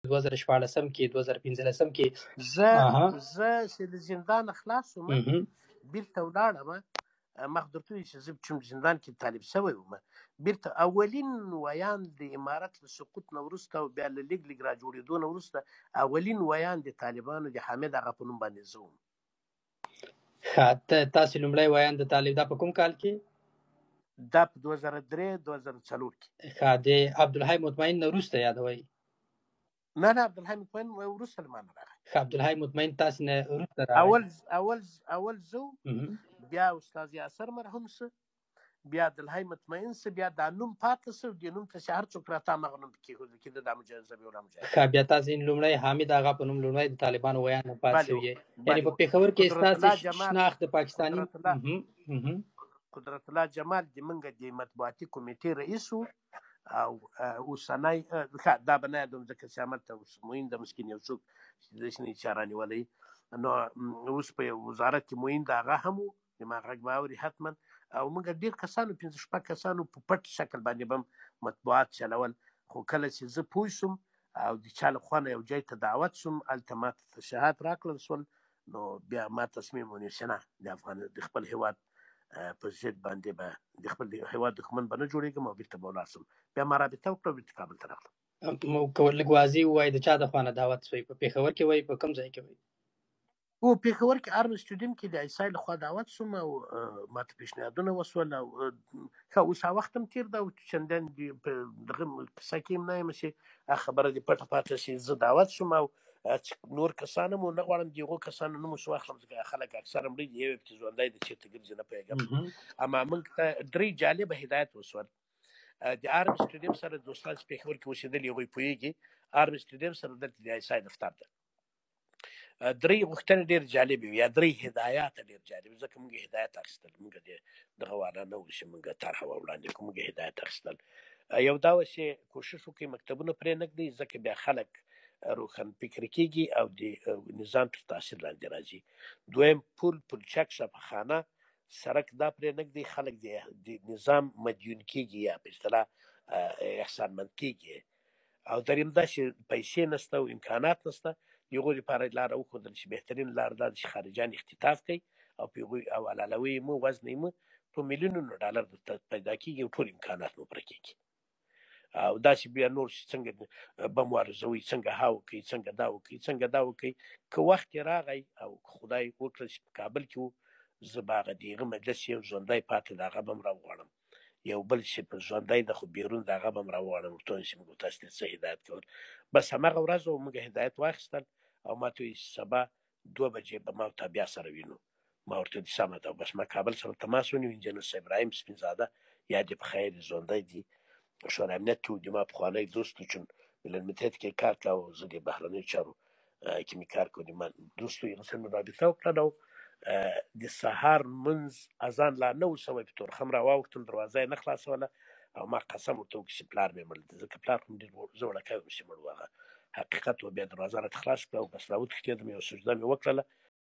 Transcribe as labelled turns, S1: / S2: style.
S1: 2014 کې 2015 کې
S2: زه چې د زندان خلاص وم بیرته ولاړم. ما خو درته ویل چې زه چون زندان کې طالب شوی وم، بیرته اولین ویان د امارت له سقوط نه وروسته او بیا له لږ لږ راجوړېدو نه وروسته اولین ویان د طالبانو د حامد آغا په نوم باندې زه وم.
S1: تاسې لومړی ویان د طالب دا په کوم کال کې؟
S2: دا په 2003-2004 کې.
S1: د عبدالحی مطمئن نه وروسته یادوئ؟
S2: نه عبدالحی مطمئن وروسته له ما نه راغی.
S1: عبدالحی مطمئن تاسې نه وروسته راغی؟
S2: اول زه بیا استاد یاسر مرحوم سه، بیا عبدالحی مطمئن سه، بیا دا نوم پاتې سه، د نوم ته چې هر څوک راته همغه نوم کېښودل کېده، دا مجاهد ذبیح الله مجاهد.
S1: بیا تاسې لومړی حامد آغا په نوم لومړی د طالبانو ویان نه پاتې شوي، یعنې په پېښور کې ستاسې شناخت د پاکستاني
S2: قدرت الله جمال د موږ د مطبوعاتي کمیټې رئیس و، او اوسنی دا به نه یادوم ځکه چې هملته اوس معین د مسکین یو څوک داسې نه چې رانیولی، نو اوس په وزارت کې معین د هغه هم و، زما غږ به اوري حتما. او موږ ډېر کسانو 5-6 کسانو په پټ شکل باندې به مطبوعات چلول، خو کله چې زه پوه شوم او د چا له خوا نه یو ځای ته دعوت شوم، هلته ماته ترشحات راکړل شول، نو بیا ما تصمیم ونیو چې نه، د خپل هېواد په ضد باندې به د خپل هېواد دښمن به نه جوړېږم او بېرته به ولاړ شم. بیا ما رابطه وکړه او بېرته کابل ته راغلم.
S1: لږ واضح ووایي د چا د خوا نه دعوت شوی؟ په پېښور کې وایي په کوم ځای کې وایي؟
S2: او پېښور کې ارم سټوډیم کې د ایسای له خوا دعوت شوم او ماته پیشنهادونه وشول، او ښه اوس هغه وخت هم تېر ده او چندان په دغه کیسه کې هم نه یم چې خبره دې پټه پاته شي. زه دعوت شوم او نور کسان هم نه غواړم د هغو کسانو نوم اوس واخلم ځکه خلک اکثره مړي دي، یو یې پکې ژوندی دی چېرته ګرځي نه پوهېږم. اما موږ ته 3 جالبه هدایت وشول. د ارم سټوډیم سره د استاد پېښور کې اوسېدلي هغوی پوهېږي، ارم سټوډیم سره دلته د ایسای دفتر ده. 3 غوښتنې ډېر جالبې وي، یا 3 هدایات ډېر جالب، ځکه موږ هدایت اخیستل، موږ دغه والا نه وو چې موږ طرحه وړاندې کړو، موږ هدایت اخیستل. یو دا و چې کوشش وکړئ مکتبونه پرې نه ږدئ، ځکه بیا خلک روښان فکري کېږي او د نظام تر تاثیر لاندې راځي. دویم پل، پلچک، شفاخانه، سړک دا پرې نه ږدئ، خلک د نظام مدیون کېږي یا په اصطلاح احسانمند کېږي. او دریم دا چې پیسې نشته او امکانات نشته، د هغو لپاره لاره وښودل چې بهترین لاره دا ده چې خارجیان اختطاف کوي او په هغوی او حلالوي یې مو وزن یې مو په میلیونونو ډالر پیدا کېږي او ټول امکانات مو پوره کېږي. او داسې بیا نور چې څنګه بم وارزوي، څنګه ها وکړي، څنګه دا وکړي، څنګه دا وکړي. که وخت یې راغی او خدای وکړه چې په کابل کې وو، زه به هغه د هغه مجلس یو ژوندی پاتې د هغه به هم راوغواړم، یو بل چې په ژوندی ده خو بیرون د هغه به هم راوغواړم، ورته وایم چې موږ تاسو ته څه هدایت کول. بس همغه ورځ و موږ هدایت واخیستل او ما ته وایي چې سبا 2 بجې به ما ته بیا سره وینو. ما ورته ویل سمه ده. بس ما کابل سره تماس ونیو، انجینر صاحب ابراهیم سپینزاده یا دې په خیر ژوندی دي، شورای امنیت کې و، د ما پخوانی دوست و، چون ملل متحد کې کار کاوه، زه د بهرنیو چارو کې مې کار کوو، د ما دوست و، هغه سره مې رابطه وکړله او د سهار منځ اذان لا نه و شوی، په تورخم راواوښتم، دروازه یې نه خلاصوله او ما قسم ورته وکړ چې پلار مې مړ دی، ځکه پلار خو مې ډېر زه وړکی وم چې مړ و، هغه حقیقت و. بیا دروازه راته خلاص کړه او بس راوتښتېدم، یو سجده مې وکړله